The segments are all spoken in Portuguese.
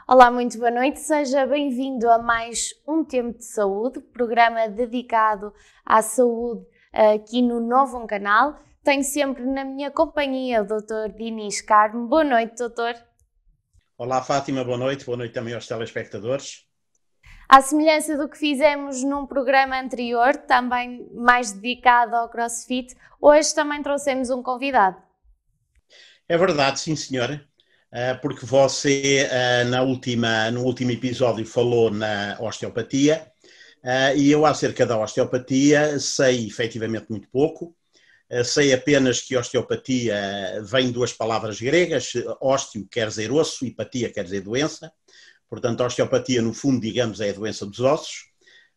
Olá, muito boa noite, seja bem-vindo a mais um Tempo de Saúde, programa dedicado à saúde aqui no Novo Canal. Tenho sempre na minha companhia o Dr. Dinis Carmo. Boa noite, doutor. Olá, Fátima, boa noite também aos telespectadores. À semelhança do que fizemos num programa anterior, também mais dedicado ao CrossFit, hoje também trouxemos um convidado. É verdade, sim senhora, porque você no último episódio falou na osteopatia, e eu acerca da osteopatia sei efetivamente muito pouco. Sei apenas que osteopatia vem de duas palavras gregas, ósteo quer dizer osso e patia quer dizer doença. Portanto, a osteopatia, no fundo, digamos, é a doença dos ossos.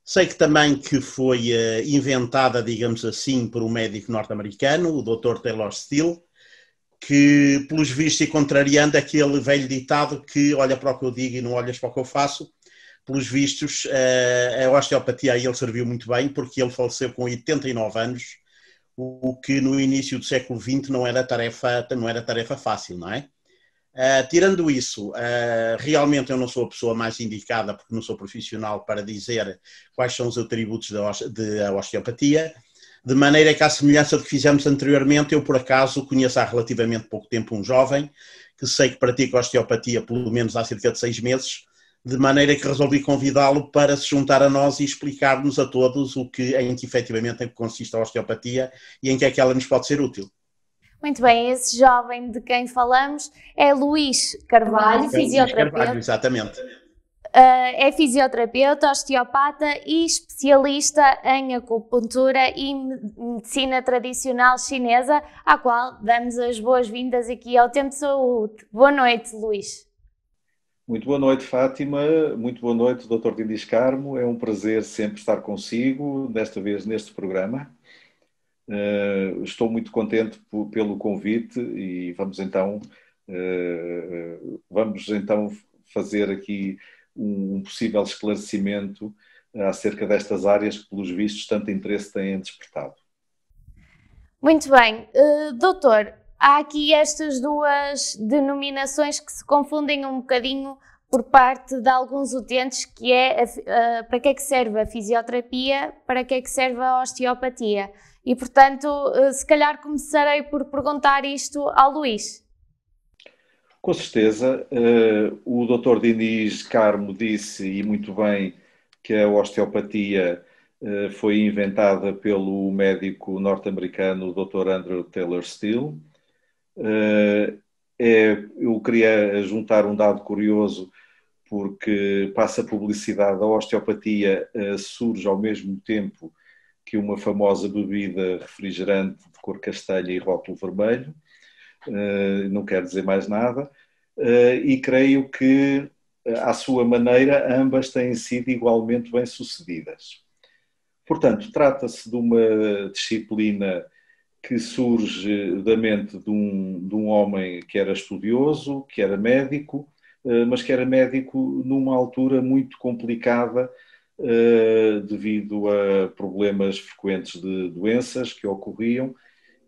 Sei que também que foi inventada, digamos assim, por um médico norte-americano, o Dr. Taylor Steele, que, pelos vistos, e contrariando aquele velho ditado que olha para o que eu digo e não olhas para o que eu faço, pelos vistos, a osteopatia a ele serviu muito bem, porque ele faleceu com 89 anos, o que no início do século XX não era tarefa fácil, não é? Tirando isso, realmente eu não sou a pessoa mais indicada, porque não sou profissional, para dizer quais são os atributos da osteopatia, de maneira que, à semelhança do que fizemos anteriormente, eu por acaso conheço há relativamente pouco tempo um jovem que sei que pratica osteopatia pelo menos há cerca de 6 meses, de maneira que resolvi convidá-lo para se juntar a nós e explicar-nos a todos em que efetivamente consiste a osteopatia e em que é que ela nos pode ser útil. Muito bem, esse jovem de quem falamos é Luís Carvalho, Luís Carvalho, fisioterapeuta. exatamente. É fisioterapeuta, osteopata e especialista em acupuntura e medicina tradicional chinesa, à qual damos as boas-vindas aqui ao Tempo de Saúde. Boa noite, Luís. Muito boa noite, Fátima. Muito boa noite, Dr. Dinis Carmo. É um prazer sempre estar consigo, desta vez neste programa. Estou muito contente pelo convite e vamos então fazer aqui um possível esclarecimento acerca destas áreas que, pelos vistos, tanto interesse têm despertado. Muito bem. Doutor, há aqui estas duas denominações que se confundem um bocadinho por parte de alguns utentes, que é para que é que serve a fisioterapia, para que é que serve a osteopatia. E, portanto, se calhar começarei por perguntar isto ao Luís. Com certeza. O Dr. Dinis Carmo disse, e muito bem, que a osteopatia foi inventada pelo médico norte-americano Dr. Andrew Taylor Steele. Eu queria juntar um dado curioso, porque passa a publicidade, a osteopatia surge ao mesmo tempo que uma famosa bebida refrigerante de cor castanha e rótulo vermelho. Não quero dizer mais nada, e creio que, à sua maneira, ambas têm sido igualmente bem-sucedidas. Portanto, trata-se de uma disciplina que surge da mente de um homem que era estudioso, que era médico, mas que era médico numa altura muito complicada, devido a problemas frequentes de doenças que ocorriam,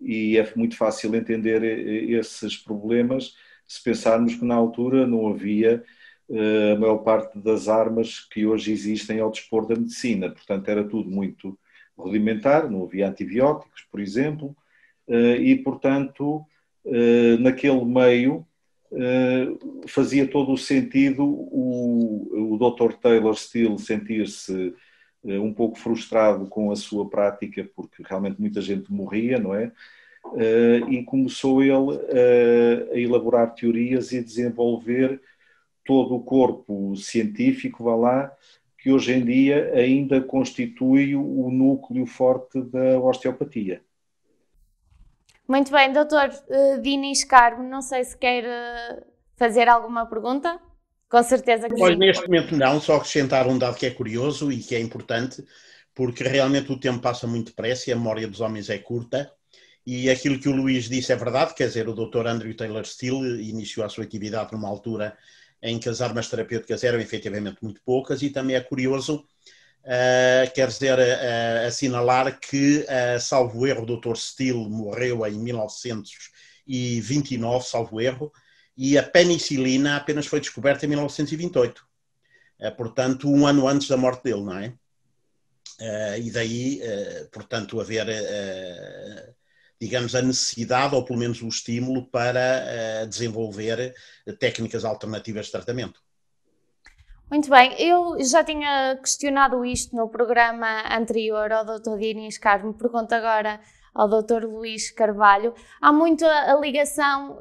e é muito fácil entender esses problemas se pensarmos que na altura não havia a maior parte das armas que hoje existem ao dispor da medicina. Portanto, era tudo muito rudimentar, não havia antibióticos, por exemplo, e, portanto, naquele meio fazia todo o sentido o Dr. Taylor Steele sentir-se um pouco frustrado com a sua prática, porque realmente muita gente morria, não é? E começou ele a elaborar teorias e a desenvolver todo o corpo científico, vá lá, que hoje em dia ainda constitui o núcleo forte da osteopatia. Muito bem, doutor Dinis Carmo, não sei se quer fazer alguma pergunta. Com certeza que Pois, sim. neste momento não, só acrescentar um dado que é curioso e que é importante, porque realmente o tempo passa muito depressa e a memória dos homens é curta, e aquilo que o Luís disse é verdade, quer dizer, o Dr. Andrew Taylor Steele iniciou a sua atividade numa altura em que as armas terapêuticas eram efetivamente muito poucas, e também é curioso, quer dizer, assinalar que, salvo erro, o Dr. Steele morreu em 1929, salvo erro, e a penicilina apenas foi descoberta em 1928. Portanto, um ano antes da morte dele, não é? E daí, portanto, haver, digamos, a necessidade, ou pelo menos o estímulo, para desenvolver técnicas alternativas de tratamento. Muito bem, eu já tinha questionado isto no programa anterior ao Dr. Diniz Carmo, pergunto agora ao Dr. Luís Carvalho. Há muito a ligação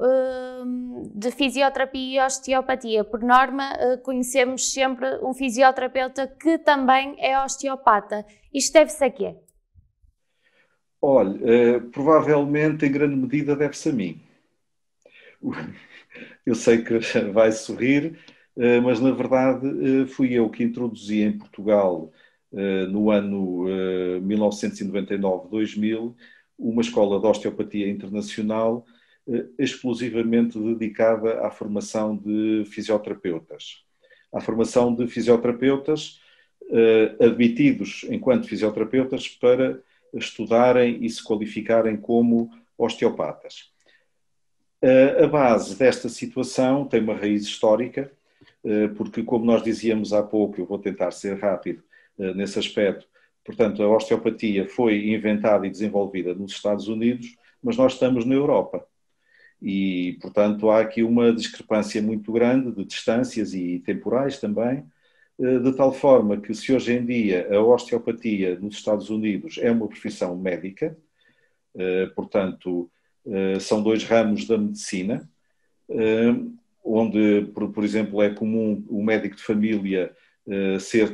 de fisioterapia e osteopatia. Por norma, conhecemos sempre um fisioterapeuta que também é osteopata. Isto deve-se a quê? Olha, provavelmente em grande medida deve-se a mim. Eu sei que vai sorrir, mas na verdade fui eu que introduzi em Portugal, no ano 1999-2000, uma escola de osteopatia internacional exclusivamente dedicada à formação de fisioterapeutas. À formação de fisioterapeutas admitidos enquanto fisioterapeutas para estudarem e se qualificarem como osteopatas. A base desta situação tem uma raiz histórica, porque, como nós dizíamos há pouco, eu vou tentar ser rápido nesse aspecto, portanto, a osteopatia foi inventada e desenvolvida nos Estados Unidos, mas nós estamos na Europa. E, portanto, há aqui uma discrepância muito grande de distâncias e temporais também, de tal forma que, se hoje em dia a osteopatia nos Estados Unidos é uma profissão médica, portanto, são dois ramos da medicina, onde, por exemplo, é comum o médico de família ser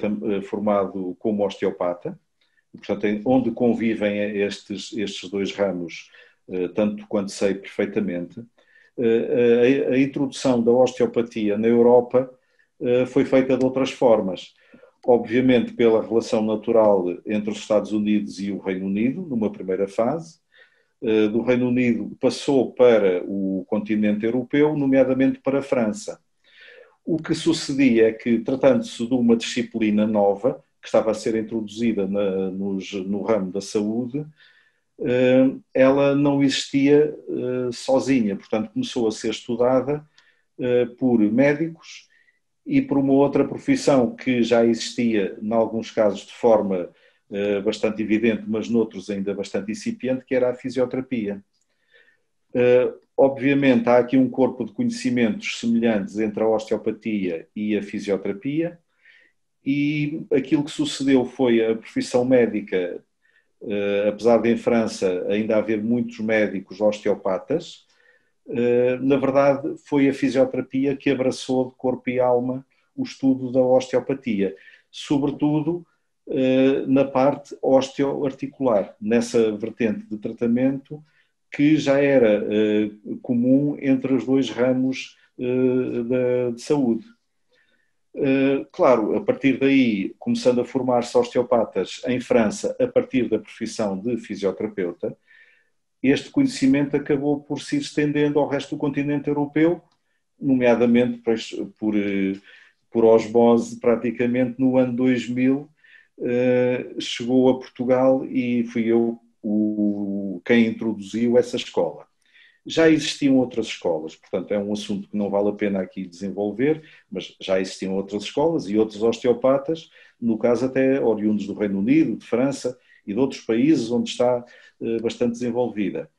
formado como osteopata, portanto, onde convivem estes dois ramos, tanto quanto sei perfeitamente. A introdução da osteopatia na Europa foi feita de outras formas. Obviamente pela relação natural entre os Estados Unidos e o Reino Unido, numa primeira fase. Do Reino Unido passou para o continente europeu, nomeadamente para a França. O que sucedia é que, tratando-se de uma disciplina nova, que estava a ser introduzida no ramo da saúde, ela não existia sozinha, portanto começou a ser estudada por médicos e por uma outra profissão que já existia, em alguns casos de forma bastante evidente, mas noutros ainda bastante incipiente, que era a fisioterapia. Obviamente há aqui um corpo de conhecimentos semelhantes entre a osteopatia e a fisioterapia, e aquilo que sucedeu foi a profissão médica, apesar de em França ainda haver muitos médicos osteopatas, na verdade foi a fisioterapia que abraçou de corpo e alma o estudo da osteopatia, sobretudo na parte osteoarticular, nessa vertente de tratamento que já era comum entre os dois ramos de saúde. Claro, a partir daí, começando a formar-se osteopatas em França, a partir da profissão de fisioterapeuta, este conhecimento acabou por se ir estendendo ao resto do continente europeu, nomeadamente por osmose, praticamente no ano 2000, chegou a Portugal e fui eu quem introduziu essa escola. Já existiam outras escolas, portanto é um assunto que não vale a pena aqui desenvolver, mas já existiam outras escolas e outros osteopatas, no caso até oriundos do Reino Unido, de França e de outros países onde está bastante desenvolvida.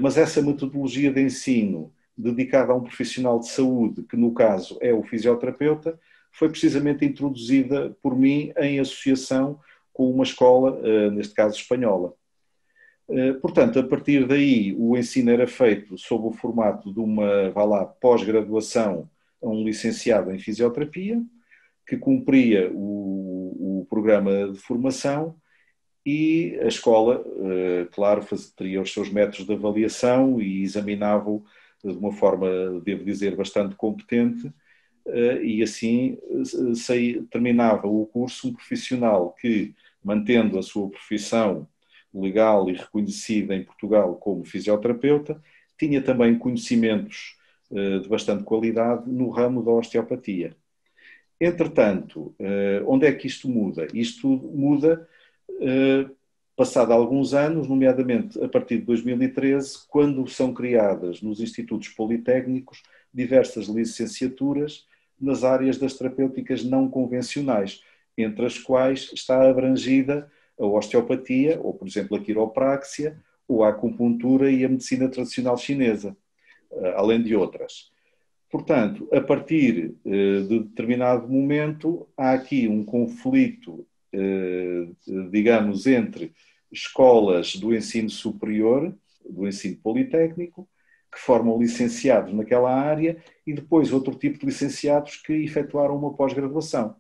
Mas essa metodologia de ensino dedicada a um profissional de saúde, que no caso é o fisioterapeuta, foi precisamente introduzida por mim em associação com uma escola, neste caso espanhola. Portanto, a partir daí, o ensino era feito sob o formato de uma, pós-graduação a um licenciado em fisioterapia, que cumpria o programa de formação, e a escola, claro, teria os seus métodos de avaliação e examinava-o de uma forma, devo dizer, bastante competente, e assim terminava o curso um profissional que, mantendo a sua profissão legal e reconhecida em Portugal como fisioterapeuta, tinha também conhecimentos de bastante qualidade no ramo da osteopatia. Entretanto, onde é que isto muda? Isto muda passado alguns anos, nomeadamente a partir de 2013, quando são criadas nos institutos politécnicos diversas licenciaturas nas áreas das terapêuticas não convencionais, entre as quais está abrangida a osteopatia, ou, por exemplo, a quiropraxia, ou a acupuntura e a medicina tradicional chinesa, além de outras. Portanto, a partir de determinado momento, há aqui um conflito, digamos, entre escolas do ensino superior, do ensino politécnico, que formam licenciados naquela área, e depois outro tipo de licenciados que efetuaram uma pós-graduação.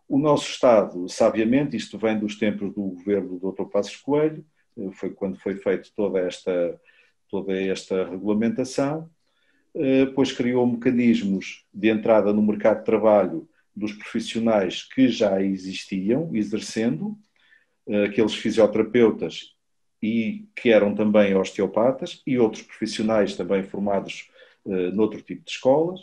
O nosso Estado, sabiamente, isto vem dos tempos do governo do Dr. Passos Coelho, foi quando foi feita toda esta regulamentação, pois criou mecanismos de entrada no mercado de trabalho dos profissionais que já existiam, exercendo, aqueles fisioterapeutas e que eram também osteopatas e outros profissionais também formados noutro tipo de escolas.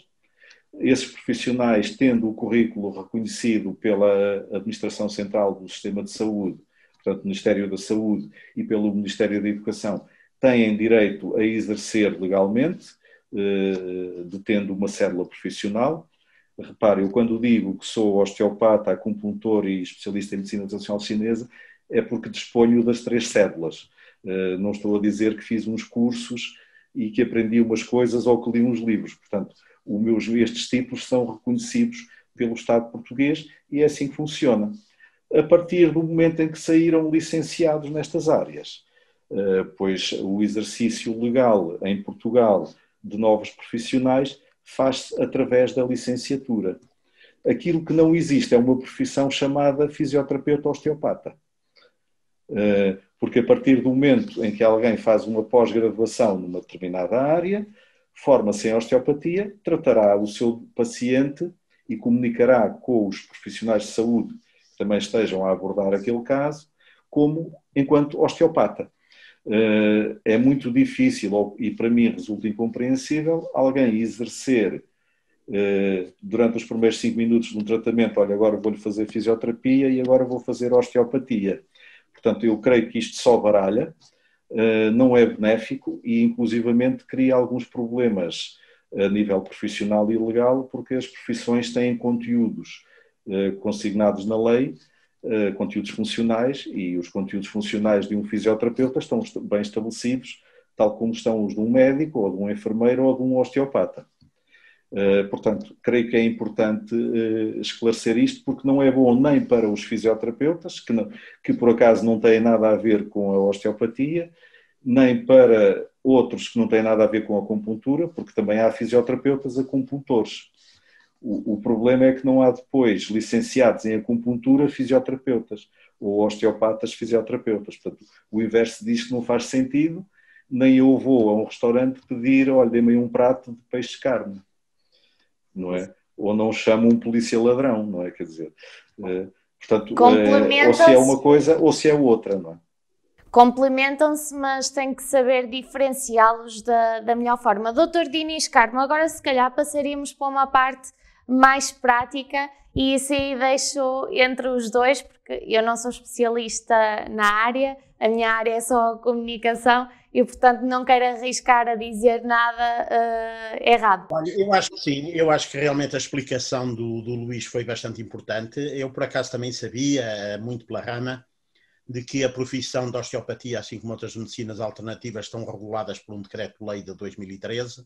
Esses profissionais, tendo o currículo reconhecido pela Administração Central do Sistema de Saúde, portanto, Ministério da Saúde e pelo Ministério da Educação, têm direito a exercer legalmente, detendo uma cédula profissional. Repare, eu quando digo que sou osteopata, acupuntor e especialista em medicina tradicional chinesa, é porque disponho das 3 cédulas. Não estou a dizer que fiz uns cursos e que aprendi umas coisas ou que li uns livros. Portanto, estes títulos são reconhecidos pelo Estado português e é assim que funciona. A partir do momento em que saíram licenciados nestas áreas, pois o exercício legal em Portugal de novos profissionais faz-se através da licenciatura. Aquilo que não existe é uma profissão chamada fisioterapeuta osteopata. Porque a partir do momento em que alguém faz uma pós-graduação numa determinada área, forma-se em osteopatia, tratará o seu paciente e comunicará com os profissionais de saúde que também estejam a abordar aquele caso, como enquanto osteopata. É muito difícil, e para mim resulta incompreensível, alguém exercer durante os primeiros 5 minutos de um tratamento, olha, agora vou-lhe fazer fisioterapia e agora vou fazer osteopatia. Portanto, eu creio que isto só baralha, não é benéfico e, inclusivamente, cria alguns problemas a nível profissional e legal, porque as profissões têm conteúdos consignados na lei, conteúdos funcionais, e os conteúdos funcionais de um fisioterapeuta estão bem estabelecidos, tal como estão os de um médico, ou de um enfermeiro, ou de um osteopata. Portanto, creio que é importante esclarecer isto, porque não é bom nem para os fisioterapeutas, que por acaso não têm nada a ver com a osteopatia, nem para outros que não têm nada a ver com a acupuntura, porque também há fisioterapeutas acupuntores. O problema é que não há depois licenciados em acupuntura fisioterapeutas, ou osteopatas fisioterapeutas. Portanto, o inverso disto não faz sentido, nem eu vou a um restaurante pedir, olha, dê-me um prato de peixe de carne. Não é? Ou não chamo um polícia ladrão, não é? Quer dizer, portanto, ou se é uma coisa ou se é outra, não é? Complementam-se, mas tem que saber diferenciá-los da melhor forma. Dr. Dinis Carmo, agora se calhar passaríamos para uma parte mais prática e isso aí deixo entre os dois, porque eu não sou especialista na área, a minha área é só a comunicação e, portanto, não quero arriscar a dizer nada errado. Olha, eu acho que sim, eu acho que realmente a explicação do Luís foi bastante importante. Eu, por acaso, também sabia, muito pela rama, de que a profissão de osteopatia, assim como outras medicinas alternativas, estão reguladas por um decreto-lei de 2013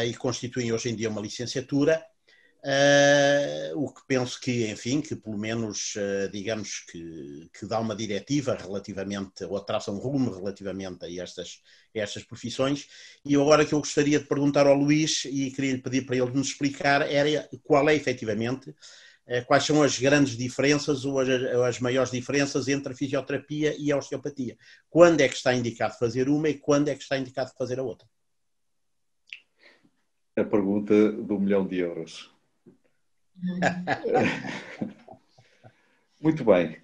e constituem hoje em dia uma licenciatura. O que penso que, enfim, que pelo menos, digamos, que dá uma diretiva relativamente, ou traça um rumo relativamente a estas profissões. E agora que eu gostaria de perguntar ao Luís, e queria-lhe pedir para ele nos explicar, era qual é efetivamente, quais são as grandes diferenças ou as maiores diferenças entre a fisioterapia e a osteopatia. Quando é que está indicado fazer uma e quando é que está indicado fazer a outra? A pergunta do €1 milhão. Muito bem.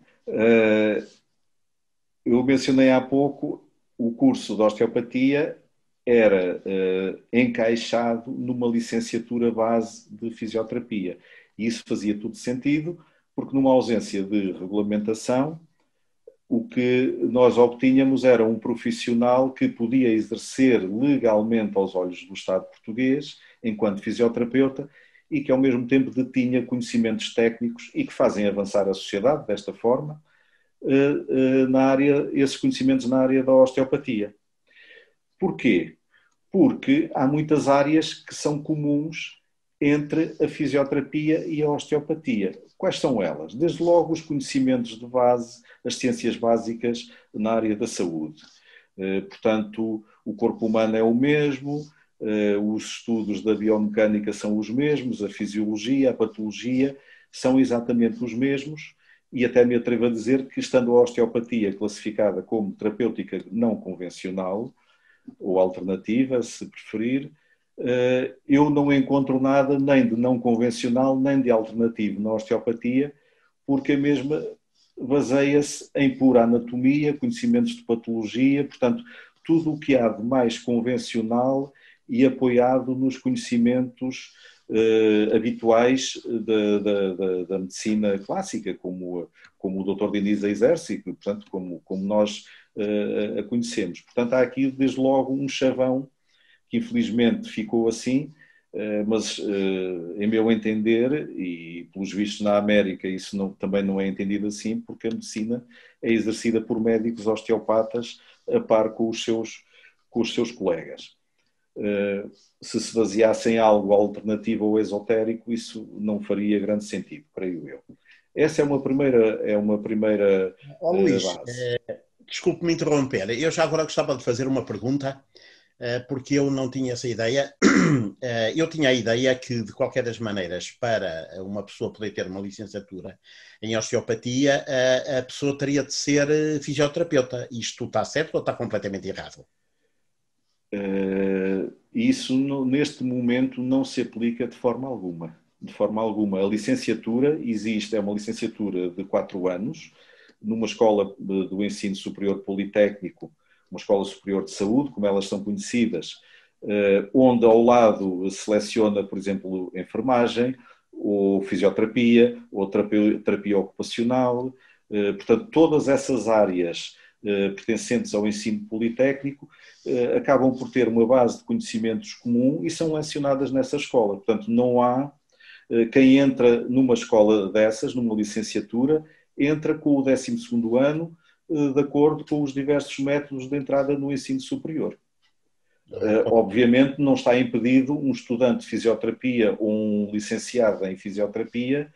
Eu mencionei há pouco, o curso de osteopatia era encaixado numa licenciatura base de fisioterapia. E isso fazia todo sentido, porque numa ausência de regulamentação, o que nós obtínhamos era um profissional que podia exercer legalmente aos olhos do Estado português, enquanto fisioterapeuta, e que ao mesmo tempo detinha conhecimentos técnicos e que fazem avançar a sociedade desta forma, esses conhecimentos na área da osteopatia. Porquê? Porque há muitas áreas que são comuns entre a fisioterapia e a osteopatia. Quais são elas? Desde logo os conhecimentos de base, as ciências básicas na área da saúde. Portanto, o corpo humano é o mesmo, os estudos da biomecânica são os mesmos, a fisiologia, a patologia são exatamente os mesmos, e até me atrevo a dizer que, estando a osteopatia classificada como terapêutica não convencional, ou alternativa, se preferir, eu não encontro nada nem de não convencional, nem de alternativo na osteopatia, porque a mesma baseia-se em pura anatomia, conhecimentos de patologia, portanto, tudo o que há de mais convencional e apoiado nos conhecimentos habituais da medicina clássica, como o Dr. Diniz a exerce, portanto, como nós a conhecemos. Portanto, há aqui, desde logo, um chavão que infelizmente ficou assim, mas em meu entender, e pelos vistos na América isso também não é entendido assim, porque a medicina é exercida por médicos osteopatas a par com os seus colegas. Se baseasse em algo alternativo ou esotérico, isso não faria grande sentido, creio eu. Essa é uma primeira Luís, base. desculpe-me interromper. Eu já agora gostava de fazer uma pergunta, porque eu não tinha essa ideia. Eu tinha a ideia que, de qualquer das maneiras, para uma pessoa poder ter uma licenciatura em osteopatia, a pessoa teria de ser fisioterapeuta. Isto está certo ou está completamente errado? Isso, neste momento, não se aplica de forma alguma. De forma alguma. A licenciatura existe, é uma licenciatura de 4 anos, numa escola do ensino superior politécnico, uma escola superior de saúde, como elas são conhecidas, onde ao lado seleciona, por exemplo, enfermagem, ou fisioterapia, ou terapia ocupacional. Portanto, todas essas áreas pertencentes ao ensino politécnico acabam por ter uma base de conhecimentos comum e são lecionadas nessa escola. Portanto, não há quem entra numa escola dessas, numa licenciatura, entra com o 12º ano, de acordo com os diversos métodos de entrada no ensino superior. Obviamente não está impedido um estudante de fisioterapia ou um licenciado em fisioterapia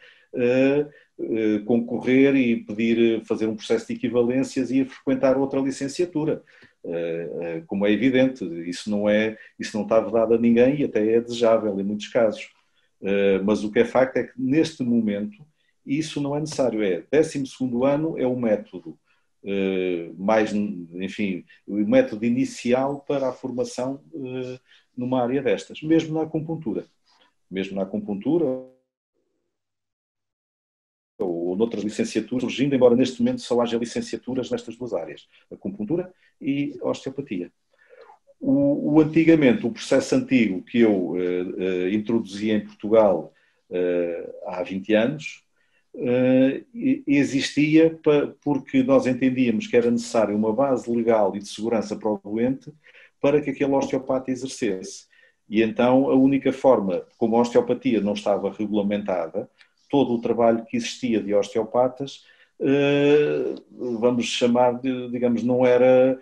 concorrer e pedir fazer um processo de equivalências e frequentar outra licenciatura. Como é evidente, isso não está vedado a ninguém e até é desejável em muitos casos. Mas o que é facto é que neste momento isso não é necessário. 12º ano é o método o método inicial para a formação numa área destas, mesmo na acupuntura. Mesmo na acupuntura ou noutras licenciaturas, surgindo, embora neste momento só haja licenciaturas nestas duas áreas, acupuntura e osteopatia. Antigamente, o processo antigo que eu introduzi em Portugal há 20 anos, existia porque nós entendíamos que era necessário uma base legal e de segurança para o doente para que aquele osteopata exercesse. E então a única forma, como a osteopatia não estava regulamentada, todo o trabalho que existia de osteopatas, vamos chamar de, digamos, não era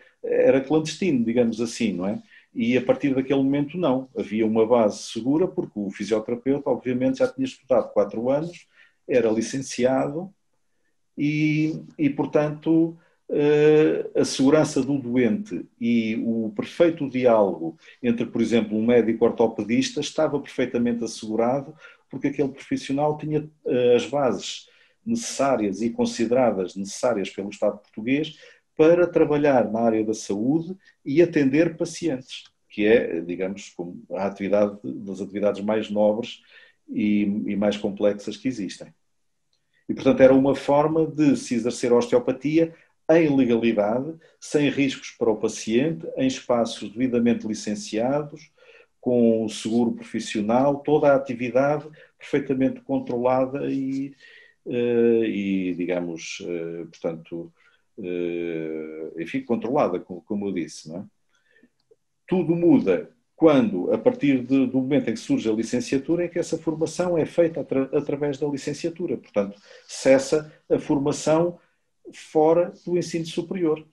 clandestino, digamos assim, não é? E a partir daquele momento não, havia uma base segura porque o fisioterapeuta obviamente já tinha estudado 4 anos, era licenciado e portanto, a segurança do doente e o perfeito diálogo entre, por exemplo, um médico ortopedista estava perfeitamente assegurado porque aquele profissional tinha as bases necessárias e consideradas necessárias pelo Estado português para trabalhar na área da saúde e atender pacientes, que é, digamos, a atividade das atividades mais nobres e mais complexas que existem. E, portanto, era uma forma de se exercer a osteopatia em legalidade, sem riscos para o paciente, em espaços devidamente licenciados, com seguro profissional, toda a atividade perfeitamente controlada e digamos, portanto, enfim, controlada, como eu disse, não é? Tudo muda quando, a partir do momento em que surge a licenciatura, é que essa formação é feita através da licenciatura. Portanto, cessa a formação fora do ensino superior.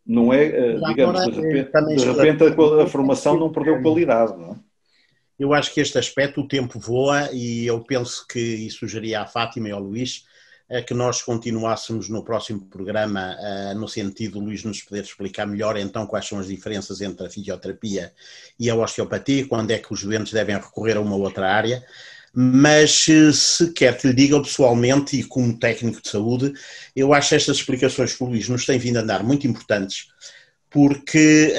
Não é, digamos, de repente a formação não perdeu qualidade, não é? Eu acho que este aspecto, o tempo voa, e eu penso que, e sugeria à Fátima e ao Luís, que nós continuássemos no próximo programa, no sentido de Luís nos poder explicar melhor então quais são as diferenças entre a fisioterapia e a osteopatia, quando é que os doentes devem recorrer a uma outra área. Mas se quer que lhe diga pessoalmente e como técnico de saúde, eu acho estas explicações que o Luís nos tem vindo a dar muito importantes, porque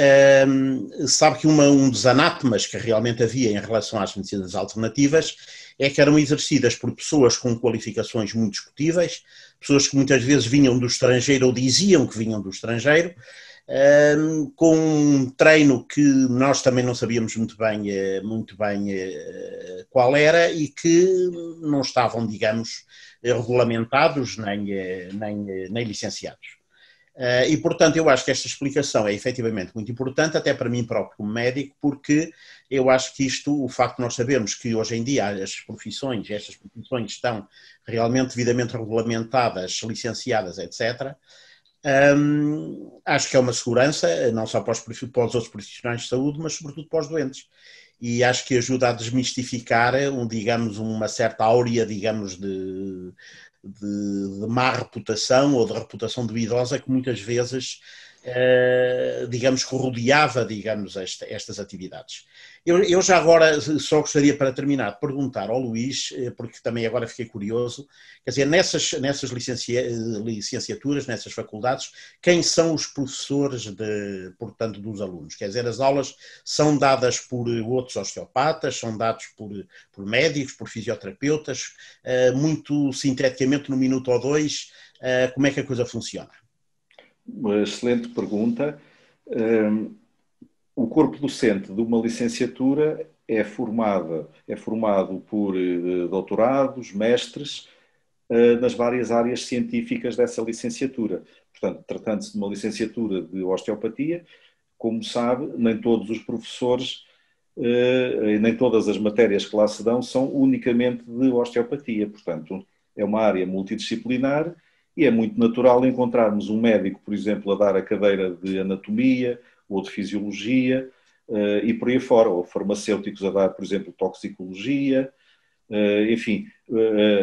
sabe que um dos anátemas que realmente havia em relação às medicinas alternativas é que eram exercidas por pessoas com qualificações muito discutíveis, pessoas que muitas vezes vinham do estrangeiro ou diziam que vinham do estrangeiro, com um treino que nós também não sabíamos muito bem qual era e que não estavam, digamos, regulamentados nem licenciados. E, portanto, eu acho que esta explicação é efetivamente muito importante, até para mim próprio como médico, porque eu acho que o facto de nós sabermos que hoje em dia estas profissões estão realmente devidamente regulamentadas, licenciadas, etc., acho que é uma segurança, não só para os outros profissionais de saúde, mas sobretudo para os doentes. E acho que ajuda a desmistificar, digamos, uma certa áurea, digamos, de má reputação ou de reputação duvidosa que muitas vezes, digamos, que rodeava, digamos, estas atividades. Eu já agora só gostaria, para terminar, de perguntar ao Luís, porque também agora fiquei curioso, quer dizer, nessas licenciaturas, nessas faculdades, quem são os professores, portanto, dos alunos? Quer dizer, as aulas são dadas por outros osteopatas, são dados por médicos, por fisioterapeutas, muito sinteticamente, num minuto ou dois, como é que a coisa funciona? Uma excelente pergunta. O corpo docente de uma licenciatura é formado por doutorados, mestres, nas várias áreas científicas dessa licenciatura. Portanto, tratando-se de uma licenciatura de osteopatia, como sabe, nem todos os professores, nem todas as matérias que lá se dão são unicamente de osteopatia. Portanto, é uma área multidisciplinar e é muito natural encontrarmos um médico, por exemplo, a dar a cadeira de anatomia ou de fisiologia e por aí fora, ou farmacêuticos a dar, por exemplo, toxicologia, enfim,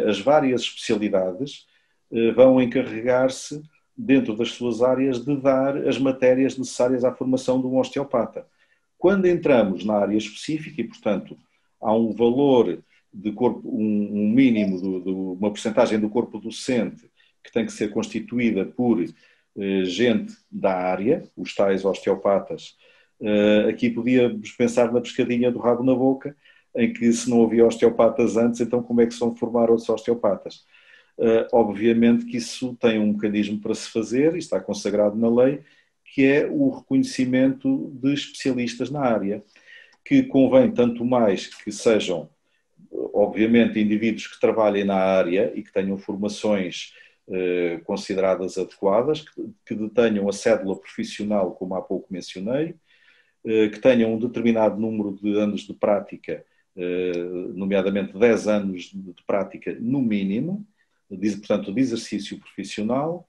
as várias especialidades vão encarregar-se, dentro das suas áreas, de dar as matérias necessárias à formação de um osteopata. Quando entramos na área específica, e portanto há um valor de corpo, um mínimo, uma percentagem do corpo docente que tem que ser constituída por gente da área, os tais osteopatas. Aqui podíamos pensar na pescadinha do rabo na boca, em que se não havia osteopatas antes, então como é que são formaram-se osteopatas? Obviamente que isso tem um mecanismo para se fazer, e está consagrado na lei, que é o reconhecimento de especialistas na área, que convém tanto mais que sejam, obviamente, indivíduos que trabalhem na área e que tenham formações consideradas adequadas, que detenham a cédula profissional, como há pouco mencionei, que tenham um determinado número de anos de prática, nomeadamente 10 anos de prática no mínimo, portanto, de exercício profissional,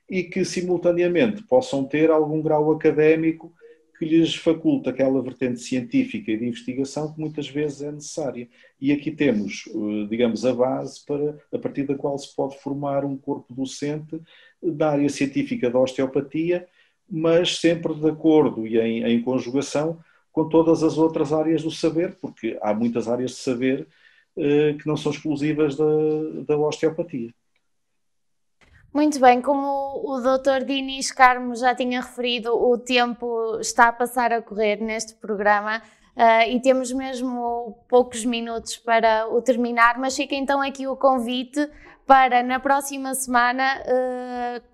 e que simultaneamente possam ter algum grau académico que lhes faculta aquela vertente científica e de investigação que muitas vezes é necessária. E aqui temos, digamos, a base a partir da qual se pode formar um corpo docente da área científica da osteopatia, mas sempre de acordo e em conjugação com todas as outras áreas do saber, porque há muitas áreas de saber que não são exclusivas da osteopatia. Muito bem, como o Dr. Dinis Carmo já tinha referido, o tempo está a passar a correr neste programa e temos mesmo poucos minutos para o terminar, mas fica então aqui o convite para na próxima semana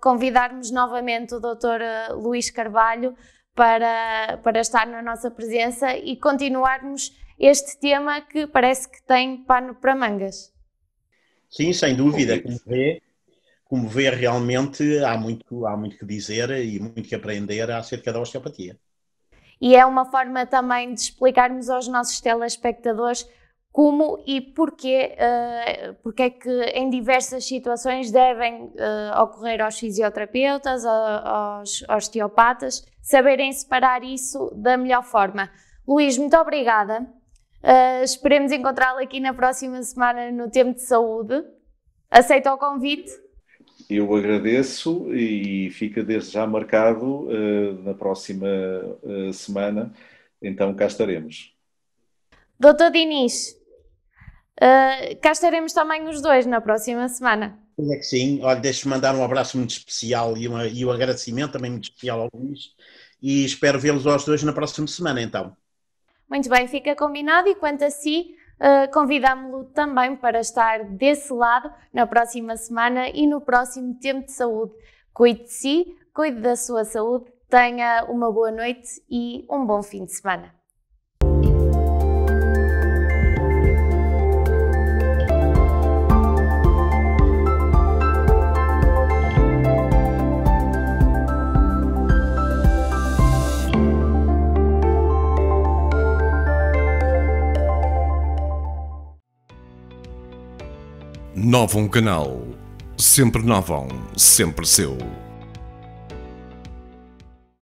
convidarmos novamente o Dr. Luís Carvalho para estar na nossa presença e continuarmos este tema que parece que tem pano para mangas. Sim, sem dúvida, como vê. como vê, realmente há muito que dizer e muito que aprender acerca da osteopatia. E é uma forma também de explicarmos aos nossos telespectadores como e porquê é que em diversas situações devem ocorrer aos fisioterapeutas, aos osteopatas, saberem separar isso da melhor forma. Luís, muito obrigada. Esperemos encontrá-lo aqui na próxima semana no Tempo de Saúde. Aceita o convite? Eu agradeço e fica desde já marcado na próxima semana, então cá estaremos. Doutor Diniz, cá estaremos também os dois na próxima semana. É que sim, olha, deixe-me mandar um abraço muito especial e um agradecimento também muito especial ao Luís e espero vê-los aos dois na próxima semana então. Muito bem, fica combinado e quanto a si, convidamos-lo também para estar desse lado na próxima semana e no próximo Tempo de Saúde. Cuide de si, cuide da sua saúde, tenha uma boa noite e um bom fim de semana. Novum Canal. Sempre Novum, sempre seu.